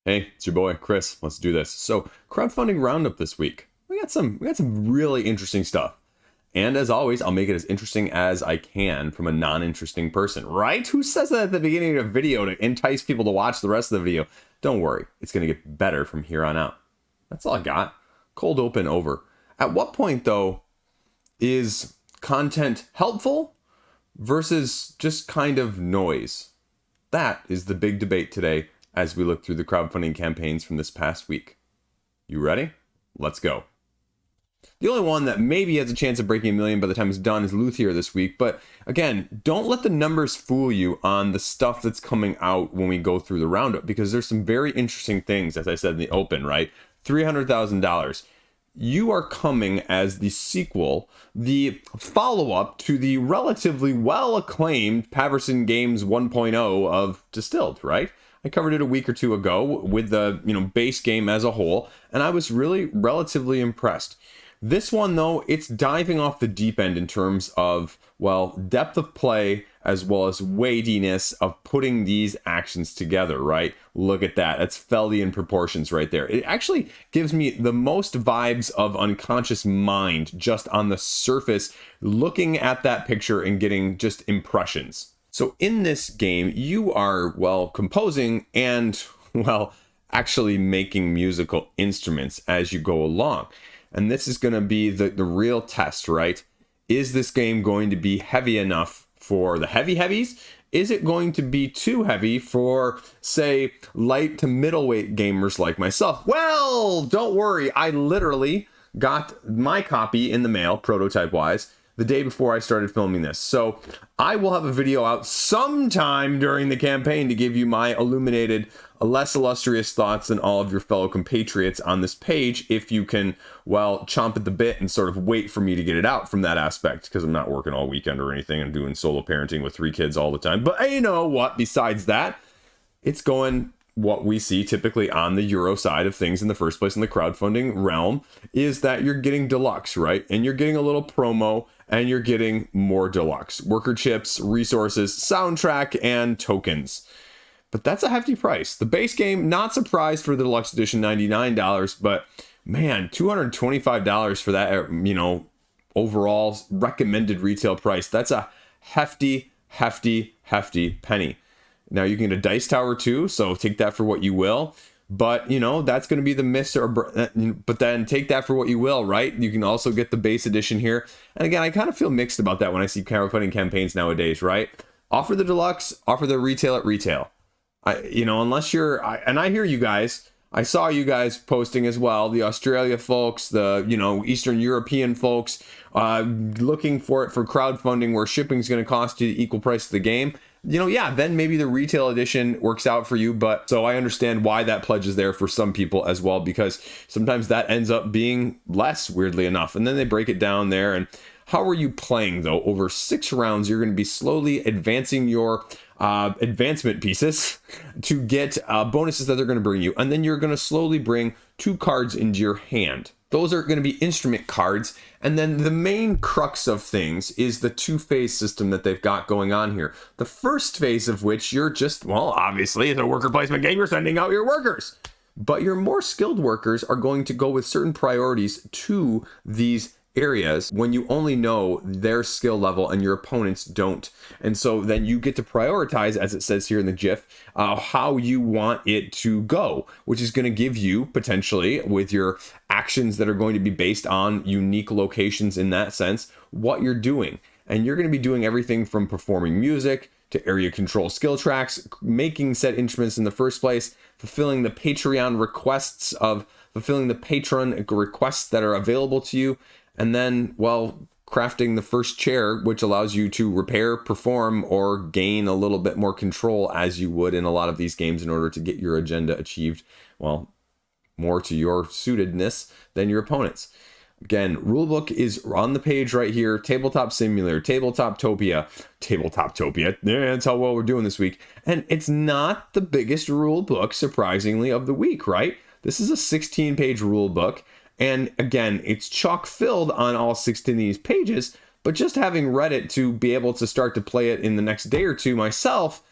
Hey, it's your boy Chris. Let's do this. So, crowdfunding roundup this week. We got some really interesting stuff. And as always, I'll make it as interesting as I can from a non-interesting person, right? Who says that at the beginning of a video to entice people to watch the rest of the video? Don't worry, it's going to get better from here on out. That's all I got. Cold open over. At what point, though, is content helpful versus just kind of noise? That is the big debate today as we look through the crowdfunding campaigns from this past week. You ready? Let's go. The only one that maybe has a chance of breaking 1 million by the time it's done is Luthier this week. But again, don't let the numbers fool you on the stuff that's coming out when we go through the roundup, because there's some very interesting things, as I said in the open, right? $300,000. You are coming as the sequel, the follow-up to the relatively well-acclaimed Paverson Games 1.0 of Distilled, right? I covered it a week or two ago with the base game as a whole, and I was really relatively impressed. This one, though, it's diving off the deep end in terms of, well, depth of play as well as weightiness of putting these actions together, right? Look at that. That's Feldian proportions right there. It actually gives me the most vibes of Unconscious Mind just on the surface, looking at that picture and getting just impressions. So in this game, you are, well, composing and, well, actually making musical instruments as you go along. And this is going to be the real test, right? Is this game going to be heavy enough for the heavies? Is it going to be too heavy for, say, light to middleweight gamers like myself? Well, don't worry. I literally got my copy in the mail, prototype-wise, the day before I started filming this. So I will have a video out sometime during the campaign to give you my illuminated, less illustrious thoughts than all of your fellow compatriots on this page, if you can, well, chomp at the bit and sort of wait for me to get it out from that aspect, because I'm not working all weekend or anything. I'm doing solo parenting with 3 kids all the time. But you know what? Besides that, it's going what we see typically on the Euro side of things in the first place in the crowdfunding realm is that you're getting deluxe, right? And you're getting a little promo and you're getting more deluxe. Worker chips, resources, soundtrack, and tokens. But that's a hefty price. The base game, not surprised for the deluxe edition, $99, but man, $225 for that, overall recommended retail price. That's a hefty penny. Now you can get a dice tower too, so take that for what you will. But, that's going to be the miss, but then take that for what you will, right? You can also get the base edition here. And again, I kind of feel mixed about that when I see crowdfunding campaigns nowadays, right? Offer the deluxe, offer the retail at retail. Unless and I hear you guys. I saw you guys posting as well, the Australia folks, the, Eastern European folks, looking for it for crowdfunding where shipping is going to cost you the equal price of the game. Then maybe the retail edition works out for you. But so I understand why that pledge is there for some people as well, because sometimes that ends up being less, weirdly enough. And then they break it down there. And how are you playing, though? Over 6 rounds, you're going to be slowly advancing your advancement pieces to get bonuses that they're going to bring you. And then you're going to slowly bring 2 cards into your hand. Those are going to be instrument cards. And then the main crux of things is the 2-phase system that they've got going on here. The first phase of which you're just, well, obviously, it's a worker placement game. You're sending out your workers. But your more skilled workers are going to go with certain priorities to these areas when you only know their skill level and your opponents don't. And so then you get to prioritize, as it says here in the GIF, how you want it to go, which is going to give you potentially, with your actions that are going to be based on unique locations in that sense, what you're doing. And you're going to be doing everything from performing music to area control skill tracks, making said instruments in the first place, fulfilling the Patreon requests of fulfilling the patron requests that are available to you, and then, well, crafting the first chair, which allows you to repair, perform, or gain a little bit more control as you would in a lot of these games in order to get your agenda achieved, well, more to your suitedness than your opponents. Again, rulebook is on the page right here. Tabletop Simulator, Tabletoptopia. Yeah, that's how well we're doing this week. And it's not the biggest rulebook, surprisingly, of the week, right? This is a 16-page rulebook. And again, it's chock filled on all 16 of these pages, but just having read it to be able to start to play it in the next day or two myself,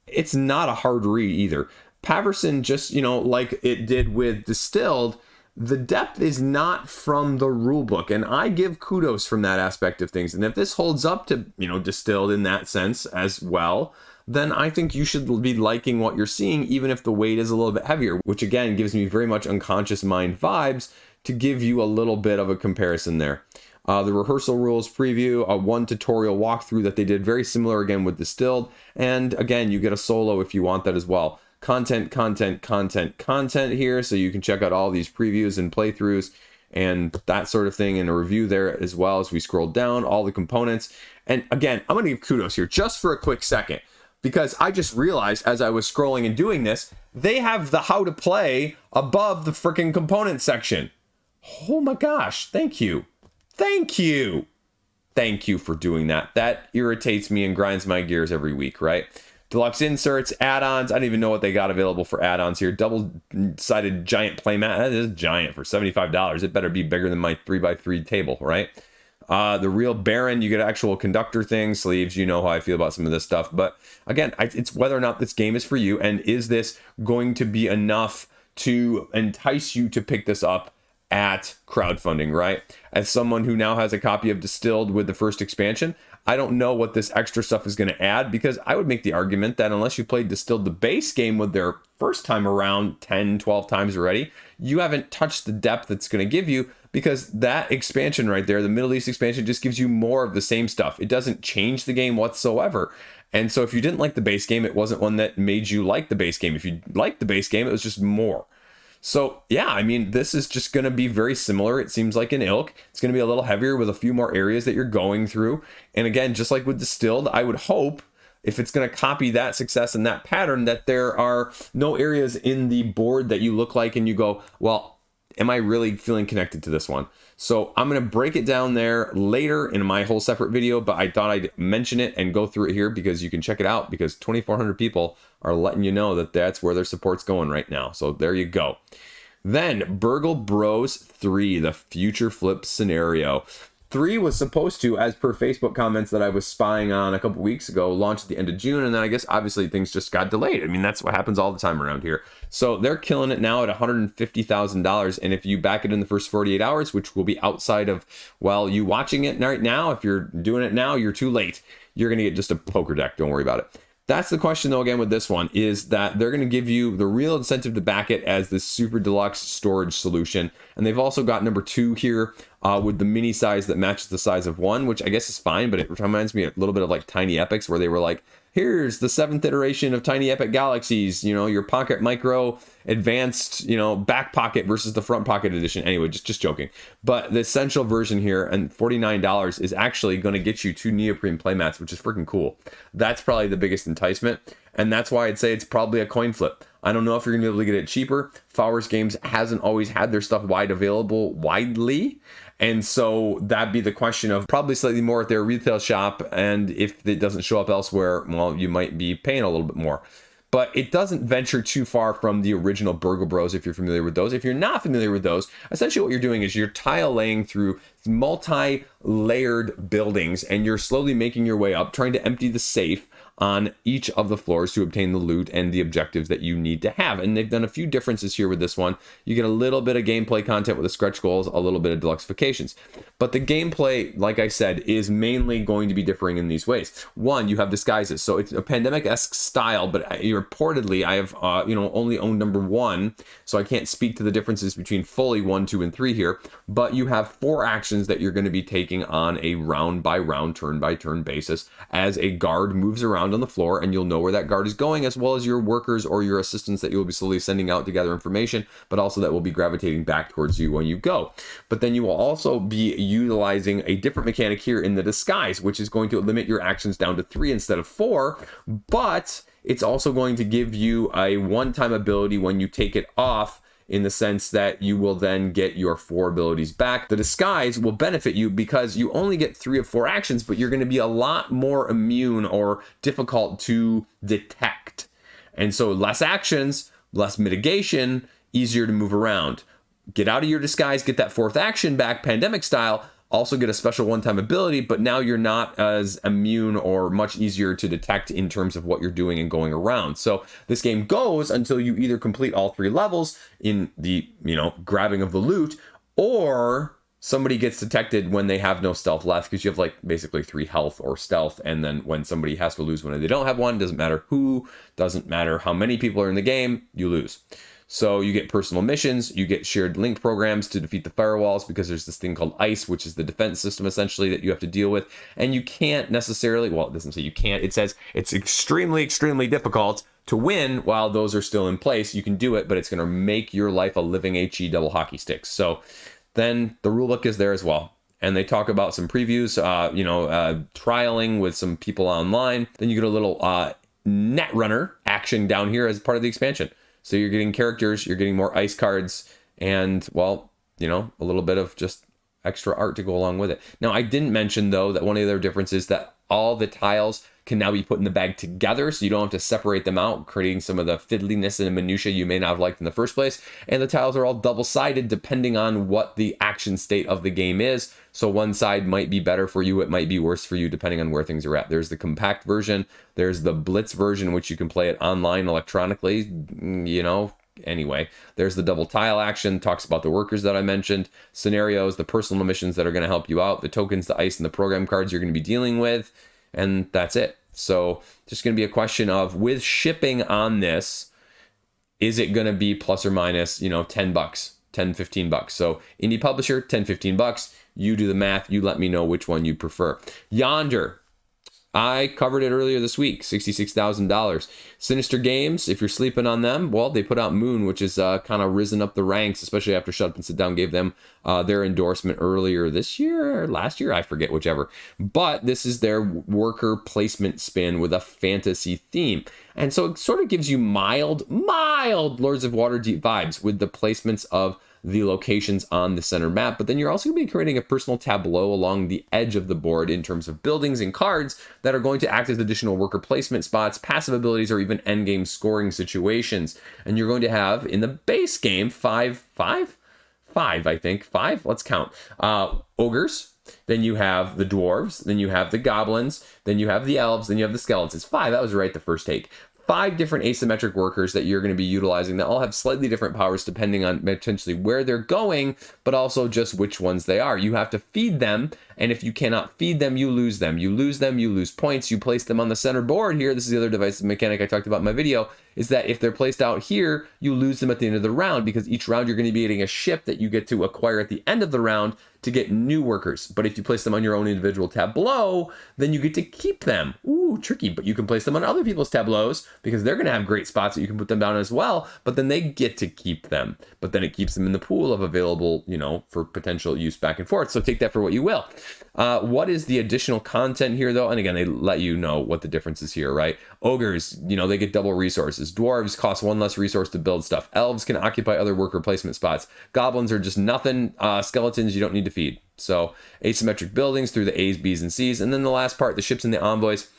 it's not a hard read either. Paverson, just, like it did with Distilled, the depth is not from the rule book, and I give kudos from that aspect of things. And if this holds up to, Distilled in that sense as well, then I think you should be liking what you're seeing, even if the weight is a little bit heavier, which again gives me very much unconscious mind vibes to give you a little bit of a comparison there. The rehearsal rules preview, one tutorial walkthrough that they did very similar again with Distilled, and again, you get a solo if you want that as well. Content here, so you can check out all these previews and playthroughs and that sort of thing, and a review there as well as we scroll down all the components. And again, I'm going to give kudos here just for a quick second, because I just realized as I was scrolling and doing this, they have the how to play above the freaking component section. Oh my gosh, thank you for doing that. That irritates me and grinds my gears every week, right? Deluxe inserts, add-ons. I don't even know what they got available for add-ons here. Double-sided giant playmat. That is giant for $75. It better be bigger than my 3x3 table, right? The real Baron, you get actual conductor things, sleeves. You know how I feel about some of this stuff. But again, it's whether or not this game is for you, and is this going to be enough to entice you to pick this up at crowdfunding, right? As someone who now has a copy of Distilled with the first expansion, I don't know what this extra stuff is going to add, because I would make the argument that unless you played Distilled the base game with their first time around 10, 12 times already, you haven't touched the depth it's going to give you, because that expansion right there, the Middle East expansion, just gives you more of the same stuff. It doesn't change the game whatsoever. And so if you didn't like the base game, it wasn't one that made you like the base game. If you liked the base game, it was just more. So yeah, I mean, this is just going to be very similar. It seems like an ilk. It's going to be a little heavier with a few more areas that you're going through. And again, just like with Distilled, I would hope if it's going to copy that success and that pattern, that there are no areas in the board that you look like and you go, well, am I really feeling connected to this one? So I'm going to break it down there later in my whole separate video, but I thought I'd mention it and go through it here because you can check it out, because 2,400 people are letting you know that that's where their support's going right now. So there you go. Then Burgle Bros 3, the future flip scenario. 3 was supposed to, as per Facebook comments that I was spying on a couple weeks ago, launch at the end of June, and then I guess obviously things just got delayed. I mean, that's what happens all the time around here. So they're killing it now at $150,000, and if you back it in the first 48 hours, which will be outside of, well, you watching it right now, if you're doing it now, you're too late. You're going to get just a poker deck. Don't worry about it. That's the question, though, again, with this one, is that they're going to give you the real incentive to back it as this super deluxe storage solution. And they've also got number 2 here with the mini size that matches the size of 1, which I guess is fine, but it reminds me a little bit of like Tiny Epics, where they were like, here's the 7th iteration of Tiny Epic Galaxies, your Pocket Micro Advanced, back pocket versus the front pocket edition. Anyway, just joking. But the essential version here, and $49, is actually going to get you 2 neoprene playmats, which is freaking cool. That's probably the biggest enticement, and that's why I'd say it's probably a coin flip. I don't know if you're going to be able to get it cheaper. Fowers Games hasn't always had their stuff widely. And so that'd be the question of probably slightly more at their retail shop. And if it doesn't show up elsewhere, well, you might be paying a little bit more. But it doesn't venture too far from the original Burgle Bros, if you're familiar with those. If you're not familiar with those, essentially what you're doing is you're tile laying through multi-layered buildings, and you're slowly making your way up, trying to empty the safe on each of the floors to obtain the loot and the objectives that you need to have. And they've done a few differences here with this one. You get a little bit of gameplay content with the stretch goals, a little bit of deluxifications. But the gameplay, like I said, is mainly going to be differing in these ways. One, you have disguises. So it's a pandemic-esque style, but reportedly I have only owned number 1, so I can't speak to the differences between fully 1, 2, and 3 here. But you have 4 actions that you're going to be taking on a round-by-round, turn-by-turn basis as a guard moves around on the floor, and you'll know where that guard is going, as well as your workers or your assistants that you'll be slowly sending out to gather information, but also that will be gravitating back towards you when you go. But then you will also be utilizing a different mechanic here in the disguise, which is going to limit your actions down to 3 instead of 4, but it's also going to give you a one-time ability when you take it off, in the sense that you will then get your 4 abilities back. The disguise will benefit you because you only get 3 of 4 actions, but you're going to be a lot more immune or difficult to detect. And so less actions, less mitigation, easier to move around. Get out of your disguise, get that 4th action back, pandemic style, also get a special one-time ability, but now you're not as immune or much easier to detect in terms of what you're doing and going around. So this game goes until you either complete all 3 levels in the, grabbing of the loot, or somebody gets detected when they have no stealth left, because you have like basically 3 health or stealth, and then when somebody has to lose when they don't have one, doesn't matter who, doesn't matter how many people are in the game, you lose. So you get personal missions, you get shared link programs to defeat the firewalls, because there's this thing called ICE, which is the defense system essentially that you have to deal with. And you can't necessarily, well, it doesn't say you can't, it says it's extremely, extremely difficult to win while those are still in place. You can do it, but it's going to make your life a living HE double hockey sticks. So then the rulebook is there as well. And they talk about some previews, trialing with some people online. Then you get a little Netrunner action down here as part of the expansion. So you're getting characters, you're getting more ice cards, and, well, a little bit of just extra art to go along with it. Now, I didn't mention, though, that one of the other differences is that all the tiles can now be put in the bag together, so you don't have to separate them out, creating some of the fiddliness and minutia you may not have liked in the first place. And the tiles are all double-sided depending on what the action state of the game is. So one side might be better for you, it might be worse for you, depending on where things are at. There's the compact version, there's the Blitz version, which you can play it online electronically, Anyway, there's the double tile action, talks about the workers that I mentioned, scenarios, the personal missions that are going to help you out, the tokens, the ice, and the program cards you're going to be dealing with, and that's it. So just going to be a question of, with shipping on this, is it going to be plus or minus, $10, $10, $15? So indie publisher, $10, $15. You do the math. You let me know which one you prefer. Yonder, I covered it earlier this week, $66,000. Sinister Games, if you're sleeping on them, well, they put out Moon, which is kind of risen up the ranks, especially after Shut Up and Sit Down gave them their endorsement earlier this year or last year, I forget, whichever. But this is their worker placement spin with a fantasy theme. And so it sort of gives you mild Lords of Waterdeep vibes with the placements of the locations on the center map, but then you're also going to be creating a personal tableau along the edge of the board in terms of buildings and cards that are going to act as additional worker placement spots, passive abilities, or even endgame scoring situations. And you're going to have, in the base game, five, let's count, ogres, then you have the dwarves, then you have the goblins, then you have the elves, then you have the skeletons. 5, that was right the first take. 5 different asymmetric workers that you're going to be utilizing that all have slightly different powers depending on potentially where they're going, but also just which ones they are. You have to feed them, and if you cannot feed them, you lose them. You lose them, you lose points. You place them on the center board here. This is the other divisive mechanic I talked about in my video, is that if they're placed out here, you lose them at the end of the round, because each round you're going to be getting a ship that you get to acquire at the end of the round to get new workers. But if you place them on your own individual tableau, then you get to keep them. Ooh, tricky, but you can place them on other people's tableaus because they're going to have great spots that you can put them down as well, but then they get to keep them. But then it keeps them in the pool of available, for potential use back and forth. So take that for what you will. What is the additional content here, though? And again, they let you know what the difference is here, right? Ogres, they get double resources. Dwarves cost 1 less resource to build stuff. Elves can occupy other worker placement spots. Goblins are just nothing. Skeletons, you don't need to feed. So asymmetric buildings through the A's, B's, and C's. And then the last part, the ships and the envoys,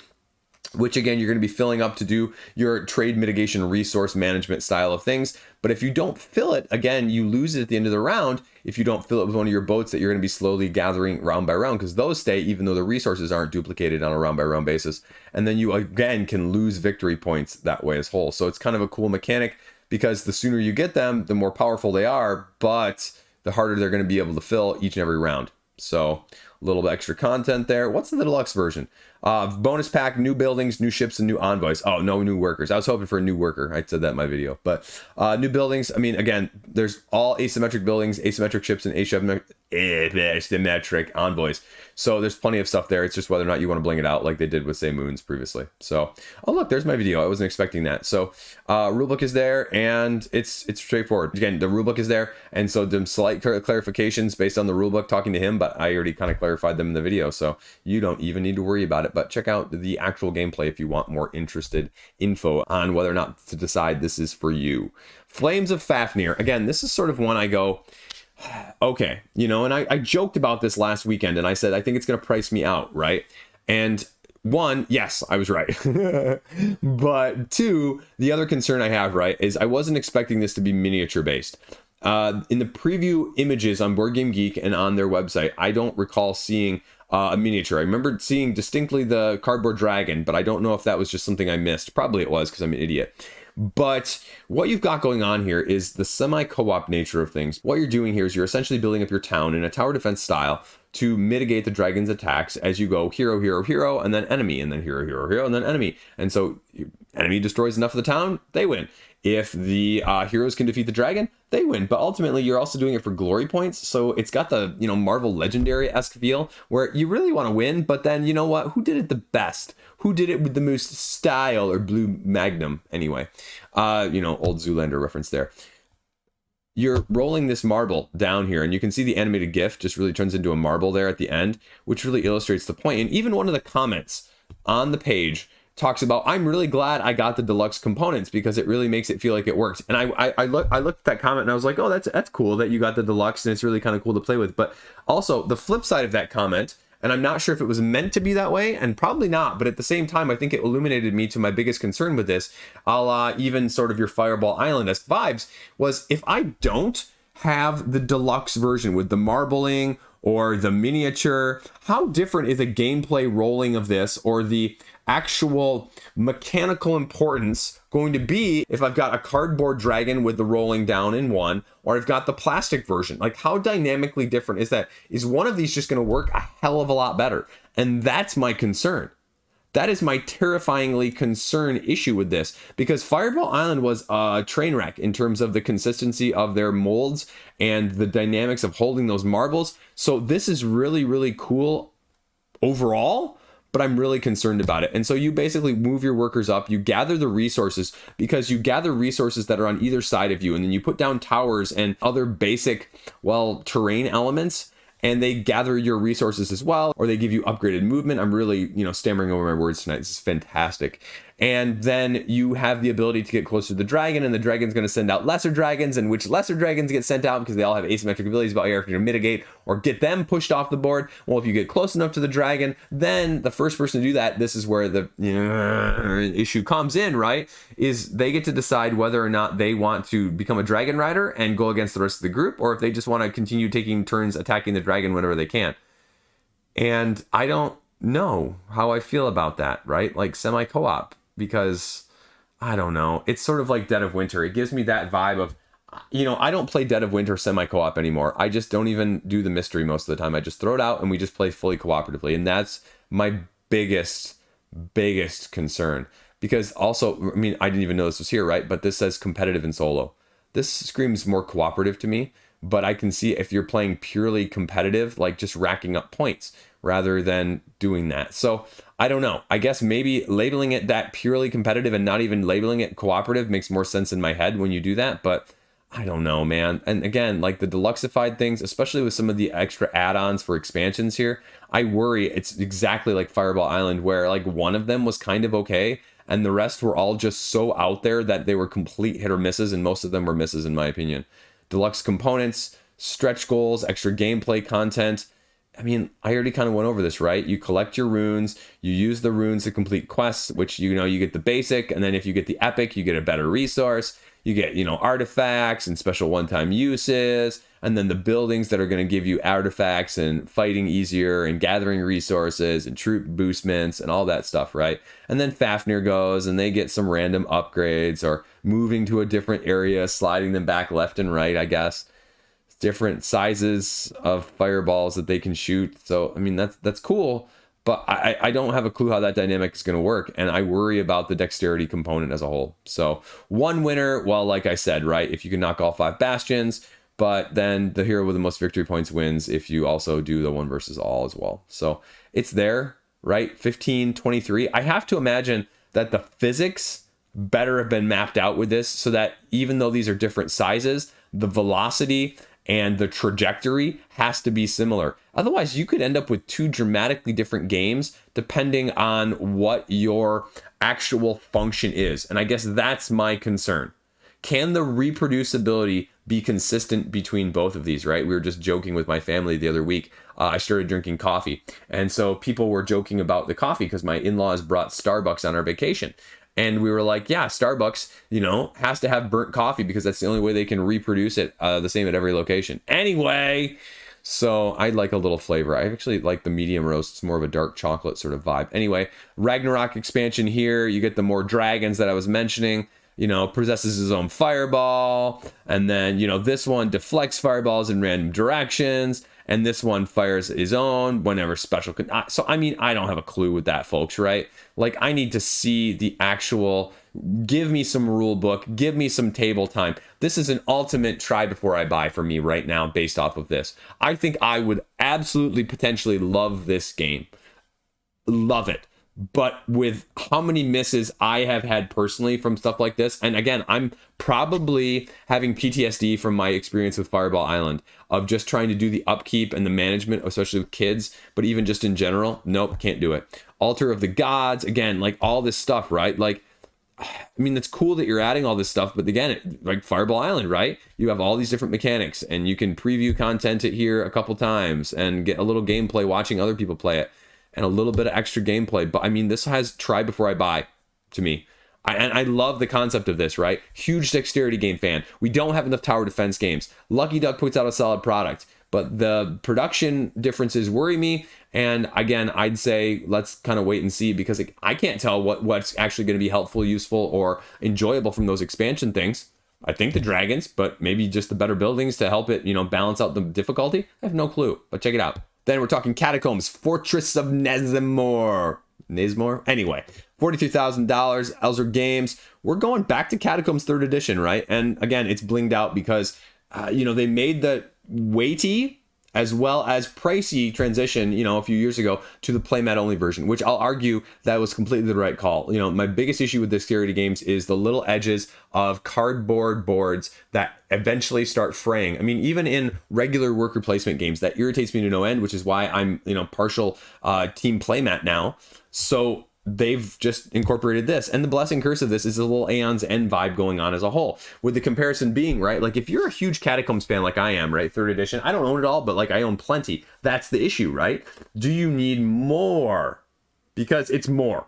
which again, you're going to be filling up to do your trade mitigation resource management style of things. But if you don't fill it, again, you lose it at the end of the round if you don't fill it with one of your boats that you're going to be slowly gathering round by round, because those stay even though the resources aren't duplicated on a round by round basis. And then you again can lose victory points that way as whole. So it's kind of a cool mechanic, because the sooner you get them, the more powerful they are, but the harder they're going to be able to fill each and every round. So a little bit extra content there. What's the deluxe version? Bonus pack, new buildings, new ships, and new envoys. Oh, no new workers. I was hoping for a new worker. I said that in my video. But new buildings, I mean, again, there's all asymmetric buildings, asymmetric ships, and asymmetric envoys. So there's plenty of stuff there. It's just whether or not you want to bling it out like they did with, say, Moons previously. So, oh, look, there's my video. I wasn't expecting that. So rulebook is there, and it's straightforward. Again, the rulebook is there, and so some slight clarifications based on the rulebook, talking to him, but I already kind of clarified them in the video, so you don't even need to worry about it. But check out the actual gameplay if you want more interested info on whether or not to decide this is for you. Flames of Fafnir. Again, this is sort of one I go, okay, and I joked about this last weekend, and I said, I think it's going to price me out, right? And 1, yes, I was right. But 2, the other concern I have, right, is I wasn't expecting this to be miniature based. In the preview images on Board Game Geek and on their website, I don't recall seeing a miniature. I remember seeing distinctly the cardboard dragon, but I don't know if that was just something I missed. Probably it was, because I'm an idiot. But what you've got going on here is the semi-co-op nature of things. What you're doing here is you're essentially building up your town in a tower defense style to mitigate the dragon's attacks as you go hero, hero, hero, and then enemy, and then hero, hero, hero, and then enemy. And so enemy destroys enough of the town, they win. If the heroes can defeat the dragon, they win. But ultimately, you're also doing it for glory points. So it's got the, Marvel Legendary-esque feel where you really want to win. But then, you know what? Who did it the best? Who did it with the most style, or blue magnum anyway? Old Zoolander reference there. You're rolling this marble down here, and you can see the animated GIF just really turns into a marble there at the end, which really illustrates the point. And even one of the comments on the page talks about, I'm really glad I got the deluxe components because it really makes it feel like it worked. And I looked at that comment and I was like, oh, that's cool that you got the deluxe, and it's really kind of cool to play with. But also the flip side of that comment, and I'm not sure if it was meant to be that way, and probably not, but at the same time, I think it illuminated me to my biggest concern with this, a la even sort of your Fireball Island-esque vibes, was if I don't have the deluxe version with the marbling or the miniature, how different is a gameplay rolling of this, or the actual mechanical importance going to be if I've got a cardboard dragon with the rolling down in one, or I've got the plastic version? Like, how dynamically different is that? Is one of these just going to work a hell of a lot better? And that's my concern. That is my terrifyingly concerned issue with this, because Fireball Island was a train wreck in terms of the consistency of their molds and the dynamics of holding those marbles. So this is really, really cool overall, but I'm really concerned about it. And so you basically move your workers up, you gather the resources, because you gather resources that are on either side of you, and then you put down towers and other basic, terrain elements, and they gather your resources as well, or they give you upgraded movement. I'm really, stammering over my words tonight. This is fantastic. And then you have the ability to get closer to the dragon, and the dragon's going to send out lesser dragons, and which lesser dragons get sent out because they all have asymmetric abilities about here to mitigate or get them pushed off the board. Well, if you get close enough to the dragon, then the first person to do that, this is where the issue comes in, right? Is they get to decide whether or not they want to become a dragon rider and go against the rest of the group, or if they just want to continue taking turns attacking the dragon whenever they can. And I don't know how I feel about that, right? Like semi-co-op. Because, I don't know, it's sort of like Dead of Winter. It gives me that vibe of, I don't play Dead of Winter semi-co-op anymore. I just don't even do the mystery most of the time. I just throw it out and we just play fully cooperatively. And that's my biggest concern. Because also, I didn't even know this was here, right? But this says competitive and solo. This screams more cooperative to me. But I can see if you're playing purely competitive, like just racking up points rather than doing that. So I don't know. I guess maybe labeling it that purely competitive and not even labeling it cooperative makes more sense in my head when you do that. But I don't know, man. And again, like the deluxified things, especially with some of the extra add-ons for expansions here, I worry it's exactly like Fireball Island, where like one of them was kind of okay, and the rest were all just so out there that they were complete hit or misses, and most of them were misses in my opinion. Deluxe components, stretch goals, extra gameplay content. I already kind of went over this, right? You collect your runes, you use the runes to complete quests, which, you get the basic, and then if you get the epic, you get a better resource. You get, artifacts and special one-time uses, and then the buildings that are going to give you artifacts and fighting easier and gathering resources and troop boostments and all that stuff, right? And then Fafnir goes and they get some random upgrades, or moving to a different area, sliding them back left and right, I guess. Different sizes of fireballs that they can shoot. So, that's cool, but I don't have a clue how that dynamic is going to work. And I worry about the dexterity component as a whole. So one winner, well, like I said, right, if you can knock all 5 bastions, but then the hero with the most victory points wins if you also do the one versus all as well. So it's there, right? 15-23. I have to imagine that the physics better have been mapped out with this, so that even though these are different sizes, the velocity and the trajectory has to be similar. Otherwise, you could end up with 2 dramatically different games depending on what your actual function is. And I guess that's my concern. Can the reproducibility be consistent between both of these, right? We were just joking with my family the other week. I started drinking coffee. And so people were joking about the coffee because my in-laws brought Starbucks on our vacation. And we were like, yeah, Starbucks, you know, has to have burnt coffee because that's the only way they can reproduce it the same at every location. Anyway, so I like a little flavor. I actually like the medium roast. It's more of a dark chocolate sort of vibe. Anyway, Ragnarok expansion here. You get the more dragons that I was mentioning. You know, possesses his own fireball. And then, you know, this one deflects fireballs in random directions. And this one fires his own whenever special. So, I mean, I don't have a clue with that, folks, right? Like, I need to see the actual, give me some rule book, give me some table time. This is an ultimate try before I buy for me right now based off of this. I think I would absolutely potentially love this game. Love it. But with how many misses I have had personally from stuff like this, and again, I'm probably having PTSD from my experience with Fireball Island of just trying to do the upkeep and the management, especially with kids, but even just in general, nope, can't do it. Altar of the Gods, again, like all this stuff, right? Like, I mean, it's cool that you're adding all this stuff, but again, like Fireball Island, right? You have all these different mechanics, and you can preview content it here a couple times and get a little gameplay watching other people play it. And a little bit of extra gameplay. But I mean, this has try before I buy to me. I love the concept of this, right? Huge dexterity game fan. We don't have enough tower defense games. Lucky Duck puts out a solid product, but the production differences worry me. And again, I'd say let's kind of wait and see, because I can't tell what's actually going to be helpful, useful, or enjoyable from those expansion things. I think the dragons, but maybe just the better buildings to help it, you know, balance out the difficulty. I have no clue, but check it out. Then we're talking Catacombs, Fortress of Nazemoor. Anyway, $43,000, Elzer Games. We're going back to Catacombs 3rd edition, right? And again, it's blinged out because, you know, they made the weighty as well as pricey transition, you know, a few years ago to the playmat only version, which I'll argue that was completely the right call. You know, my biggest issue with dexterity games is the little edges of cardboard boards that eventually start fraying. I mean, even in regular worker placement games, that irritates me to no end, which is why I'm, you know, partial team playmat now. So they've just incorporated this, and the blessing curse of this is a little Aeon's End vibe going on as a whole, with the comparison being, right, like if you're a huge Catacombs fan like I am, right, 3rd edition, I don't own it all, but like I own plenty. That's the issue, right? Do you need more? Because it's more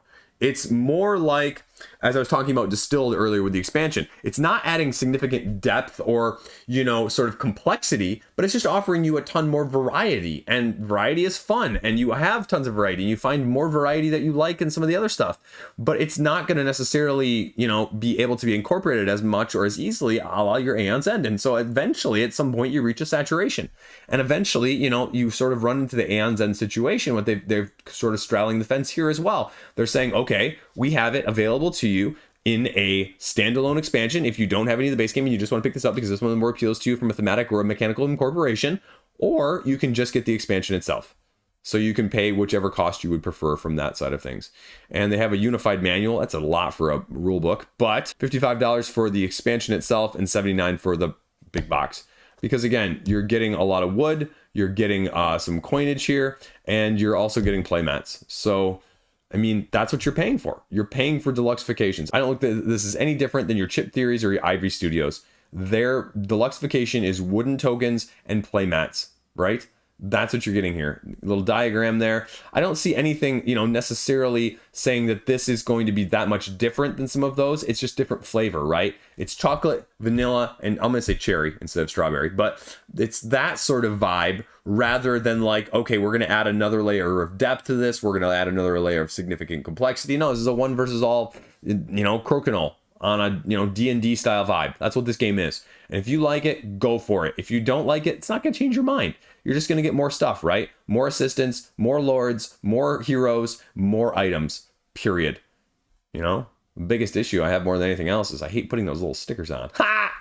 like, as I was talking about Distilled earlier with the expansion, it's not adding significant depth or, you know, sort of complexity, but it's just offering you a ton more variety, and variety is fun, and you have tons of variety, and you find more variety that you like in some of the other stuff, but it's not going to necessarily, you know, be able to be incorporated as much or as easily a la your Aeon's End. And so eventually at some point you reach a saturation, and eventually, you know, you sort of run into the Aeon's End situation. What they're sort of straddling the fence here as well. They're saying, okay, we have it available to you in a standalone expansion if you don't have any of the base game and you just want to pick this up because this one more appeals to you from a thematic or a mechanical incorporation, or you can just get the expansion itself. So you can pay whichever cost you would prefer from that side of things. And they have a unified manual. That's a lot for a rule book, but $55 for the expansion itself and $79 for the big box. Because again, you're getting a lot of wood, you're getting some coinage here, and you're also getting playmats. So I mean, that's what you're paying for. You're paying for deluxeifications. I don't look at this as any different than your Chip Theories or your Ivory Studios. Their deluxeification is wooden tokens and playmats, right? That's what you're getting here. A little diagram there. I don't see anything, you know, necessarily saying that this is going to be that much different than some of those. It's just different flavor, right? It's chocolate, vanilla, and I'm going to say cherry instead of strawberry, but it's that sort of vibe rather than like, okay, we're going to add another layer of depth to this. We're going to add another layer of significant complexity. No, this is a one versus all, you know, crokinole on a, you know, D&D style vibe. That's what this game is. And if you like it, go for it. If you don't like it, it's not going to change your mind. You're just going to get more stuff, right? More assistants, more lords, more heroes, more items, period. You know, the biggest issue I have more than anything else is I hate putting those little stickers on. Ha!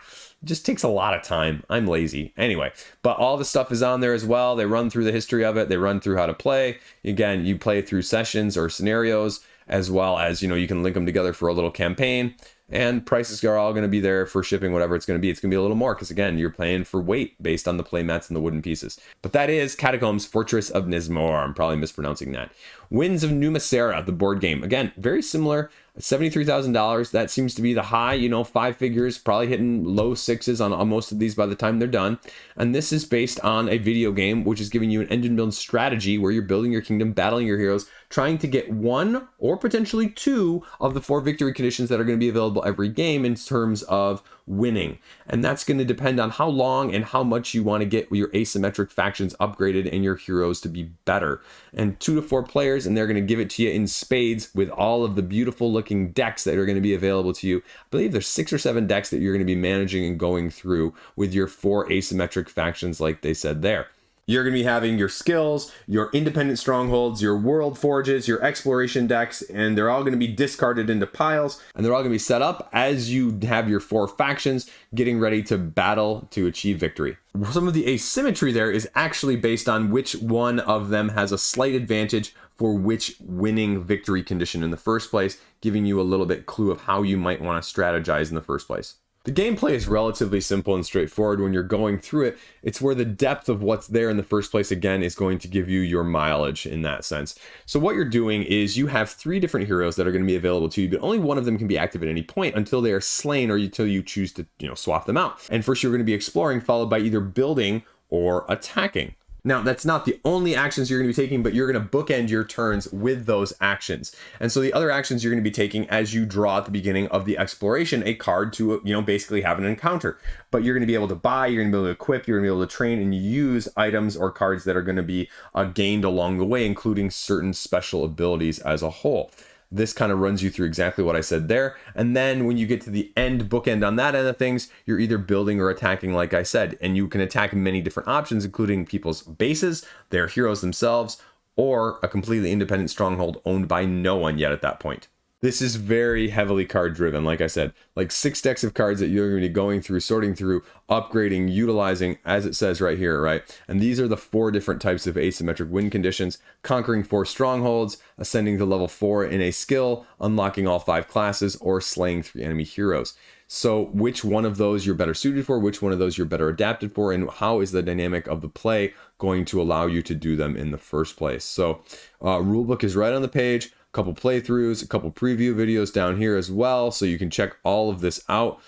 It just takes a lot of time. I'm lazy. Anyway, but all the stuff is on there as well. They run through the history of it. They run through how to play. Again, you play through sessions or scenarios, as well as, you know, you can link them together for a little campaign. And prices are all going to be there for shipping, whatever it's going to be. It's going to be a little more because, again, you're paying for weight based on the playmats and the wooden pieces. But that is Catacombs, Fortress of Nazemoor. I'm probably mispronouncing that. Winds of Numa, Sera, the board game. Again, very similar. $73,000. That seems to be the high, you know, 5 figures, probably hitting low 6s on most of these by the time they're done. And this is based on a video game, which is giving you an engine build strategy where you're building your kingdom, battling your heroes, trying to get one or potentially two of the 4 victory conditions that are going to be available every game in terms of winning. And that's going to depend on how long and how much you want to get your asymmetric factions upgraded and your heroes to be better. And 2 to 4 players, and they're going to give it to you in spades with all of the beautiful looking decks that are going to be available to you. I believe there's 6 or 7 decks that you're going to be managing and going through with your 4 asymmetric factions like they said there. You're going to be having your skills, your independent strongholds, your world forges, your exploration decks, and they're all going to be discarded into piles, and they're all going to be set up as you have your 4 factions getting ready to battle to achieve victory. Some of the asymmetry there is actually based on which one of them has a slight advantage for which winning victory condition in the first place, giving you a little bit clue of how you might want to strategize in the first place. The gameplay is relatively simple and straightforward when you're going through it. It's where the depth of what's there in the first place, again, is going to give you your mileage in that sense. So what you're doing is you have 3 different heroes that are going to be available to you, but only one of them can be active at any point until they are slain or until you choose to, swap them out. And first you're going to be exploring, followed by either building or attacking. Now, that's not the only actions you're going to be taking, but you're going to bookend your turns with those actions. And so the other actions you're going to be taking as you draw at the beginning of the exploration a card to, basically have an encounter. But you're going to be able to buy, you're going to be able to equip, you're going to be able to train and use items or cards that are going to be gained along the way, including certain special abilities as a whole. This kind of runs you through exactly what I said there. And then when you get to the end bookend on that end of things, you're either building or attacking, like I said, and you can attack many different options, including people's bases, their heroes themselves, or a completely independent stronghold owned by no one yet at that point. This is very heavily card driven. Like I said, like 6 decks of cards that you're going to be going through, sorting through, upgrading, utilizing, as it says right here, right? And these are the 4 different types of asymmetric win conditions: conquering 4 strongholds, ascending to level 4 in a skill, unlocking all 5 classes, or slaying 3 enemy heroes. So which one of those you're better suited for, which one of those you're better adapted for, and how is the dynamic of the play going to allow you to do them in the first place? So rulebook is right on the page. Couple playthroughs, a couple preview videos down here as well, so you can check all of this out.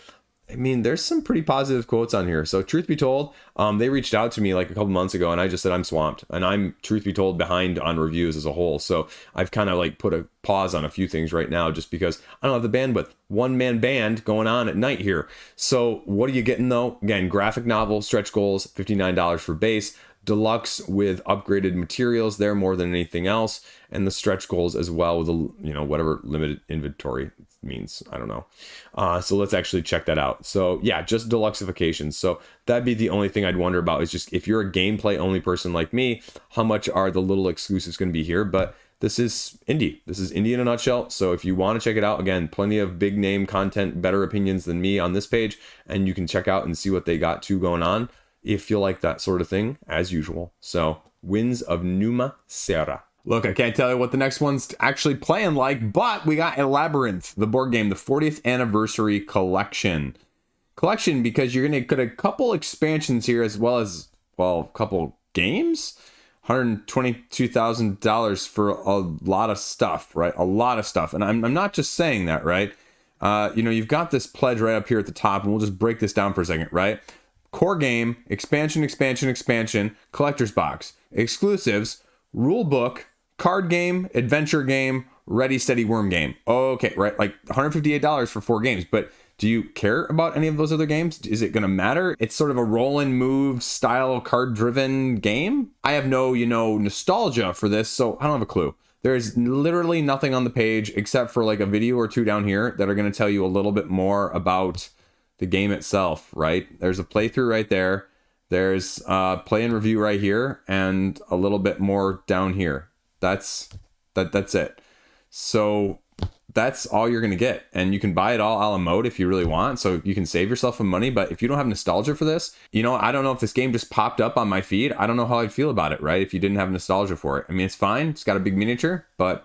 I mean, there's some pretty positive quotes on here. So truth be told, they reached out to me like a couple months ago, and I just said I'm swamped, and I'm, truth be told, behind on reviews as a whole. So I've kind of like put a pause on a few things right now just because I don't have the bandwidth. One-man band going on at night here. So what are you getting though? Again, graphic novel, stretch goals, $59 for base. Deluxe with upgraded materials there more than anything else, and the stretch goals as well with whatever limited inventory means. I don't know. So let's actually check that out. So yeah, just deluxeifications. So that'd be the only thing I'd wonder about, is just if you're a gameplay only person like me, how much are the little exclusives going to be here? But this is indie. This is indie in a nutshell. So if you want to check it out, again, plenty of big name content, better opinions than me on this page, and you can check out and see what they got going on if you like that sort of thing, as usual. So, Winds of Numa, Sera. Look, I can't tell you what the next one's actually playing like, but we got a Labyrinth, the board game, the 40th anniversary collection. Because you're going to get a couple expansions here, as well as, a couple games. $122,000 for a lot of stuff, right? A lot of stuff. And I'm not just saying that, right? You've got this pledge right up here at the top, and we'll just break this down for a second, right? Core game, expansion, collector's box, exclusives, rule book, card game, adventure game, ready, steady, worm game. Okay, right, like $158 for 4 games, but do you care about any of those other games? Is it going to matter? It's sort of a roll and move style card-driven game. I have no, nostalgia for this, so I don't have a clue. There's literally nothing on the page except for like a video or 2 down here that are going to tell you a little bit more about the game itself, right? There's a playthrough right there. There's play and review right here, and a little bit more down here. That's it. So that's all you're gonna get, and you can buy it all a la mode if you really want, so you can save yourself some money. But if you don't have nostalgia for this, I don't know if this game just popped up on my feed. I don't know how I'd feel about it, right? If you didn't have nostalgia for it. I mean, it's fine. It's got a big miniature, but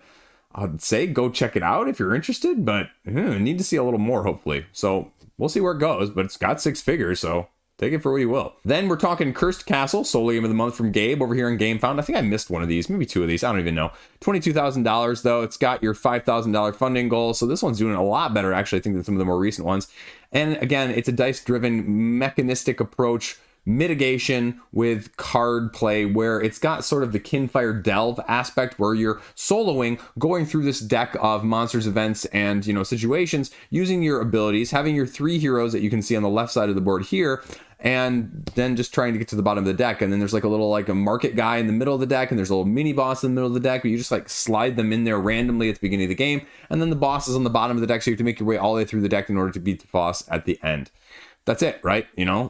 I'd say go check it out if you're interested, but need to see a little more, hopefully. So we'll see where it goes, but it's got 6 figures, so take it for what you will. Then we're talking Cursed Castle, solo game of the month from Gabe over here in GameFound. I think I missed one of these, maybe 2 of these. I don't even know. $22,000 though. It's got your $5,000 funding goal. So this one's doing a lot better, actually, I think, than some of the more recent ones. And again, it's a dice-driven mechanistic approach mitigation with card play, where it's got sort of the Kinfire Delve aspect where you're soloing, going through this deck of monsters, events, and situations, using your abilities, having your 3 heroes that you can see on the left side of the board here, and then just trying to get to the bottom of the deck. And then there's like a little a market guy in the middle of the deck, and there's a little mini boss in the middle of the deck, but you just slide them in there randomly at the beginning of the game, and then the boss is on the bottom of the deck, so you have to make your way all the way through the deck in order to beat the boss at the end. That's it, right?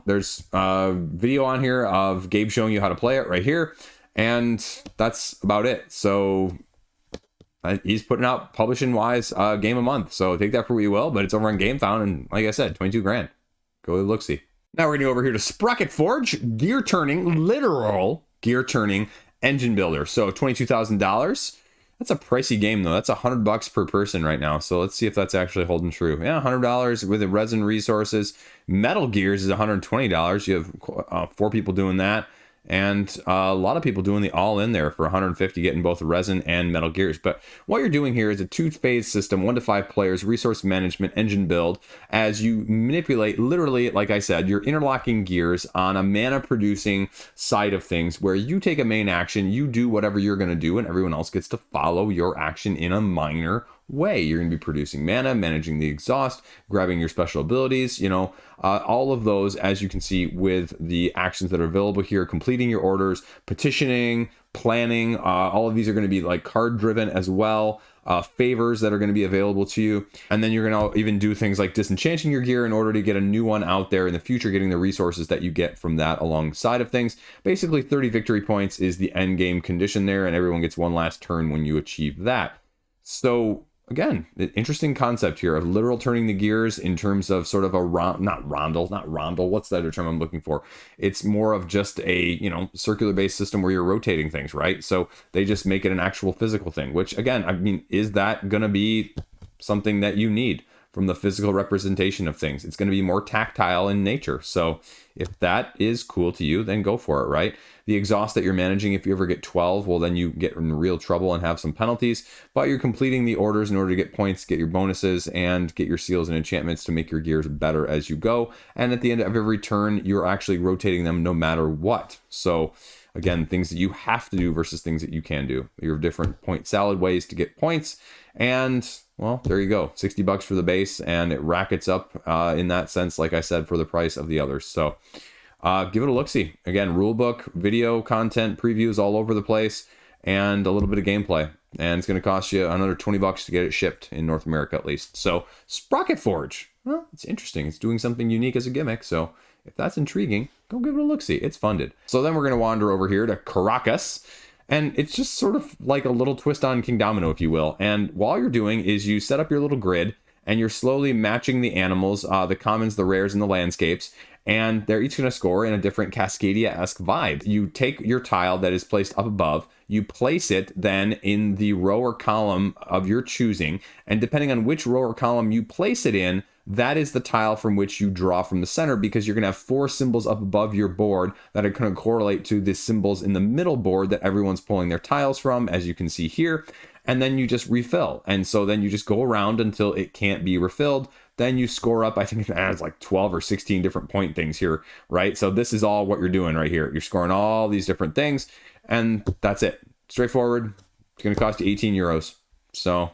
There's a video on here of Gabe showing you how to play it right here, and that's about it. So he's putting out publishing wise game a month, so take that for what you will, but it's over on GameFound, and like I said, 22 grand. Go look see. Now we're gonna go over here to Sprocketforge, gear turning, literal gear turning engine builder. So $22,000. That's a pricey game though. That's $100 per person right now. So let's see if that's actually holding true. Yeah, $100 with the resin resources. Metal Gears is $120. You have 4 people doing that, and a lot of people doing the all in there for $150, getting both resin and Metal Gears. But what you're doing here is a 2-phase system, 1 to 5 players, resource management, engine build, as you manipulate, literally, like I said, you're interlocking gears on a mana producing side of things, where you take a main action, you do whatever you're going to do, and everyone else gets to follow your action in a minor way. You're going to be producing mana, managing the exhaust, grabbing your special abilities, all of those, as you can see with the actions that are available here, completing your orders, petitioning, planning, all of these are going to be card driven as well. Favors that are going to be available to you, and then you're going to even do things like disenchanting your gear in order to get a new one out there in the future, getting the resources that you get from that alongside of things. Basically 30 victory points is the end game condition there, and everyone gets one last turn when you achieve that. So again, interesting concept here of literal turning the gears in terms of sort of a not rondel. What's the other term I'm looking for? It's more of just a, circular based system where you're rotating things, right? So they just make it an actual physical thing, which again, I mean, is that going to be something that you need from the physical representation of things? It's going to be more tactile in nature. So if that is cool to you, then go for it, right? The exhaust that you're managing, if you ever get 12, well, then you get in real trouble and have some penalties, but you're completing the orders in order to get points, get your bonuses, and get your seals and enchantments to make your gears better as you go. And at the end of every turn, you're actually rotating them no matter what. So again, things that you have to do versus things that you can do. Your different point salad ways to get points. And well, there you go. $60 for the base, and it rackets up in that sense, like I said, for the price of the others. So give it a look-see. Again, rulebook, video content, previews all over the place, and a little bit of gameplay. And it's going to cost you another $20 to get it shipped in North America, at least. So Sprocketforge, well, it's interesting. It's doing something unique as a gimmick. So if that's intriguing, go give it a look-see. It's funded. So then we're going to wander over here to Caracas. And it's just sort of like a little twist on King Domino, if you will. And while you're doing is you set up your little grid, and you're slowly matching the animals, the commons, the rares, and the landscapes. And they're each going to score in a different Cascadia-esque vibe. You take your tile that is placed up above, you place it then in the row or column of your choosing. And depending on which row or column you place it in, that is the tile from which you draw from the center, because you're going to have 4 symbols up above your board that are going to correlate to the symbols in the middle board that everyone's pulling their tiles from, as you can see here. And then you just refill. And so then you just go around until it can't be refilled. Then you score up, I think it's like 12 or 16 different point things here, right? So this is all what you're doing right here. You're scoring all these different things, and that's it. Straightforward. It's going to cost you 18 euros. So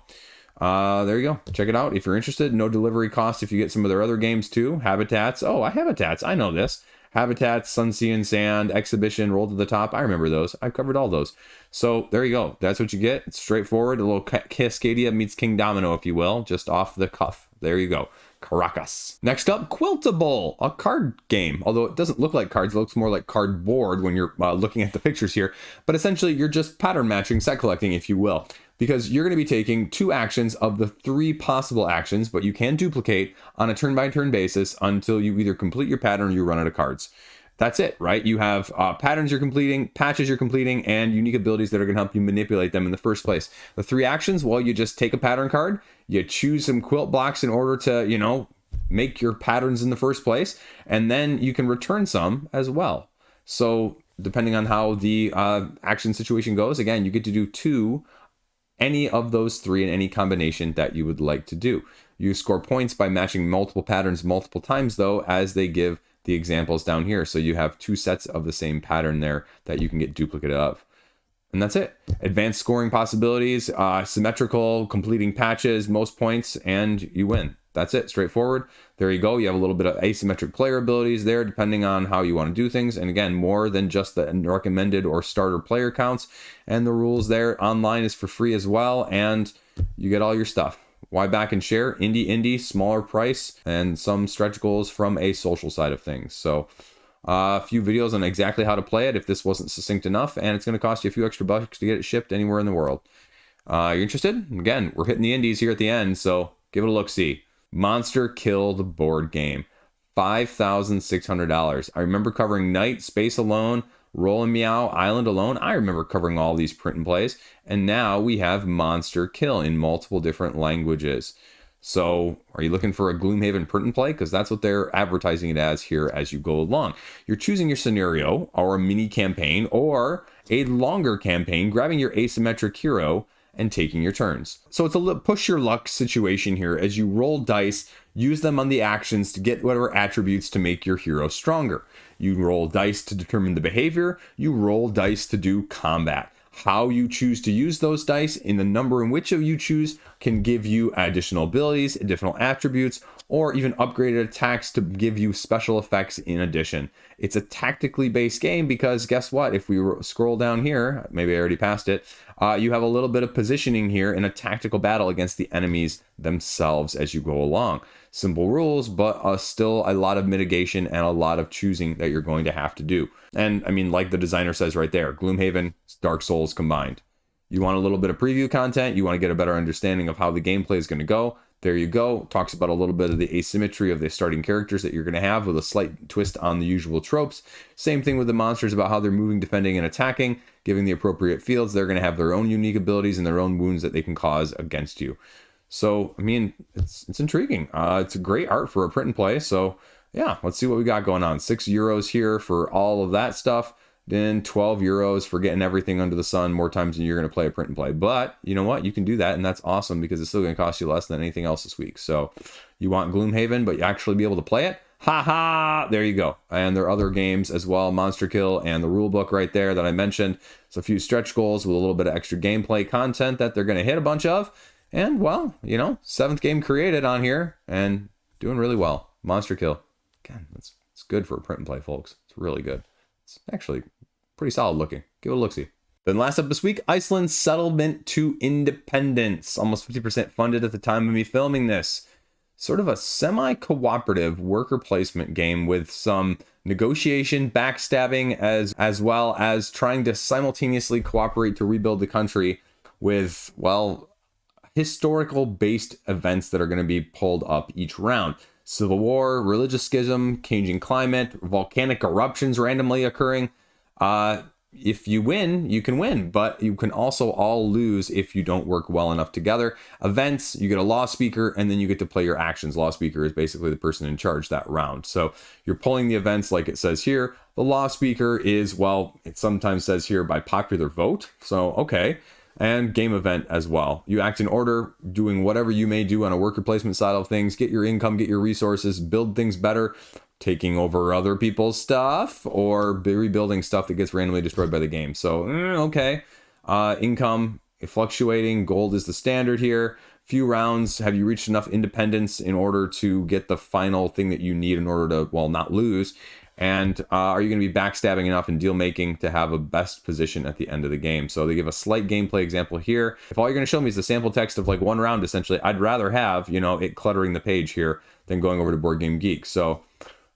there you go. Check it out if you're interested. No delivery cost if you get some of their other games too. Habitats. Oh, Habitats. I know this. Habitats, Sun, Sea, and Sand, Exhibition, Roll to the Top. I remember those. I've covered all those. So there you go. That's what you get. It's straightforward. A little Cascadia meets King Domino, if you will, just off the cuff. There you go. Caracas. Next up, Quiltable, a card game. Although it doesn't look like cards, it looks more like cardboard when you're looking at the pictures here. But essentially, you're just pattern matching, set collecting, if you will. Because you're going to be taking 2 actions of the 3 possible actions, but you can duplicate on a turn-by-turn basis until you either complete your pattern or you run out of cards. That's it, right? You have patterns you're completing, patches you're completing, and unique abilities that are going to help you manipulate them in the first place. The 3 actions, well, you just take a pattern card, you choose some quilt blocks in order to, make your patterns in the first place, and then you can return some as well. So depending on how the action situation goes, again, you get to do 2, any of those 3 in any combination that you would like to do. You score points by matching multiple patterns multiple times, though, as they give the examples down here. So you have 2 sets of the same pattern there that you can get duplicate of. And that's it. Advanced scoring possibilities, symmetrical, completing patches, most points, and you win. That's it. Straightforward. There you go. You have a little bit of asymmetric player abilities there, depending on how you want to do things. And again, more than just the recommended or starter player counts. And the rules there online is for free as well. And you get all your stuff. Why back and share? Indie, smaller price, and some stretch goals from a social side of things. So a few videos on exactly how to play it if this wasn't succinct enough, and it's going to cost you a few extra bucks to get it shipped anywhere in the world. You're interested? Again, we're hitting the indies here at the end, so give it a look-see. Monster Kill the board game. $5,600. I remember covering Night, Space Alone, Roll and Meow, Island Alone. I remember covering all these print and plays. And now we have Monster Kill in multiple different languages. So are you looking for a Gloomhaven print and play? Because that's what they're advertising it as here as you go along. You're choosing your scenario or a mini campaign or a longer campaign, grabbing your asymmetric hero and taking your turns. So it's a push your luck situation here as you roll dice, use them on the actions to get whatever attributes to make your hero stronger. You roll dice to determine the behavior, you roll dice to do combat. How you choose to use those dice in the number in which you choose can give you additional abilities, additional attributes, or even upgraded attacks to give you special effects in addition. It's a tactically based game because guess what? If we scroll down here, maybe I already passed it, you have a little bit of positioning here in a tactical battle against the enemies themselves as you go along. Simple rules, but still a lot of mitigation and a lot of choosing that you're going to have to do. And I mean, like the designer says right there, Gloomhaven, Dark Souls combined. You want a little bit of preview content, you want to get a better understanding of how the gameplay is going to go. There you go. Talks about a little bit of the asymmetry of the starting characters that you're going to have with a slight twist on the usual tropes. Same thing with the monsters about how they're moving, defending, and attacking, giving the appropriate fields. They're going to have their own unique abilities and their own wounds that they can cause against you. So, I mean, it's intriguing. It's a great art for a print and play. So, yeah, let's see what we got going on. €6 here for all of that stuff. Then €12 for getting everything under the sun more times than you're going to play a print and play. But you know what? You can do that, and that's awesome because it's still going to cost you less than anything else this week. So you want Gloomhaven, but you actually be able to play it? Ha ha! There you go. And there are other games as well, Monster Kill and the rule book right there that I mentioned. It's a few stretch goals with a little bit of extra gameplay content that they're going to hit a bunch of. And, well, you know, 7th game created on here and doing really well. Monster Kill. Again, it's good for a print and play, folks. It's really good. It's actually pretty solid looking. Give it a look-see. Then last up this week, Iceland's settlement to independence. Almost 50% funded at the time of me filming this. Sort of a semi-cooperative worker placement game with some negotiation, backstabbing, as well as trying to simultaneously cooperate to rebuild the country with, well, historical-based events that are going to be pulled up each round. Civil war, religious schism, changing climate, volcanic eruptions randomly occurring. If you win, you can win, but you can also all lose if you don't work well enough together. Events, you get a law speaker, and then you get to play your actions. Law speaker is basically the person in charge that round. So you're pulling the events like it says here. The law speaker is, well, it sometimes says here by popular vote. So, okay. And game event as well. You act in order, doing whatever you may do on a worker placement side of things. Get your income, get your resources, build things better, taking over other people's stuff, or rebuilding stuff that gets randomly destroyed by the game. So, okay. Income fluctuating. Gold is the standard here. Few rounds. Have you reached enough independence in order to get the final thing that you need in order to, well, not lose? And are you going to be backstabbing enough in deal making to have a best position at the end of the game? So they give a slight gameplay example here. If all you're going to show me is the sample text of like one round, essentially, I'd rather have, you know, it cluttering the page here than going over to Board Game Geek. So,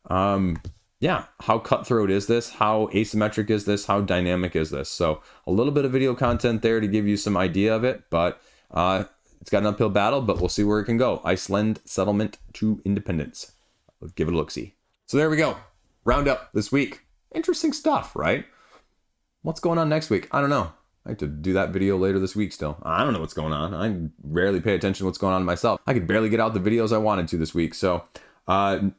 yeah, how cutthroat is this? How asymmetric is this? How dynamic is this? So a little bit of video content there to give you some idea of it, but it's got an uphill battle, but we'll see where it can go. Iceland settlement to independence. Let's give it a look-see. So there we go. Roundup this week. Interesting stuff, right? What's going on next week? I don't know. I have to do that video later this week still. I don't know what's going on. I rarely pay attention to what's going on myself. I could barely get out the videos I wanted to this week. So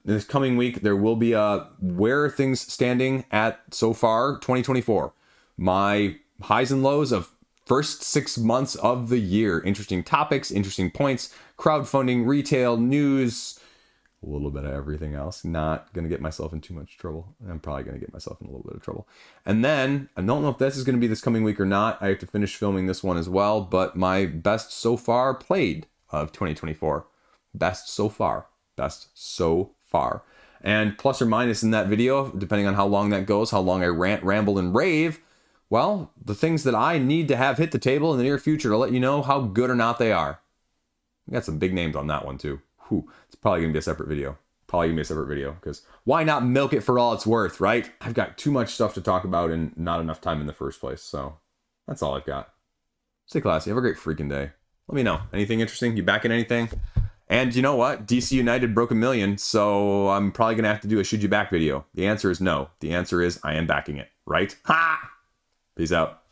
this coming week, there will be where are things standing at so far 2024. My highs and lows of first 6 months of the year. Interesting topics, interesting points, crowdfunding, retail, news, a little bit of everything else. Not going to get myself in too much trouble. I'm probably going to get myself in a little bit of trouble. And then, I don't know if this is going to be this coming week or not. I have to finish filming this one as well, but my best so far played of 2024. Best so far. Best so far. And plus or minus in that video, depending on how long that goes, how long I rant, ramble, and rave, well, the things that I need to have hit the table in the near future to let you know how good or not they are. We got some big names on that one too. Whew. It's probably going to be a separate video. Because why not milk it for all it's worth, right? I've got too much stuff to talk about and not enough time in the first place. So that's all I've got. Stay classy. Have a great freaking day. Let me know. Anything interesting? You back in anything? And you know what? DC United broke 1 million, so I'm probably going to have to do a should you back video. The answer is no. The answer is I am backing it, right? Ha! Peace out.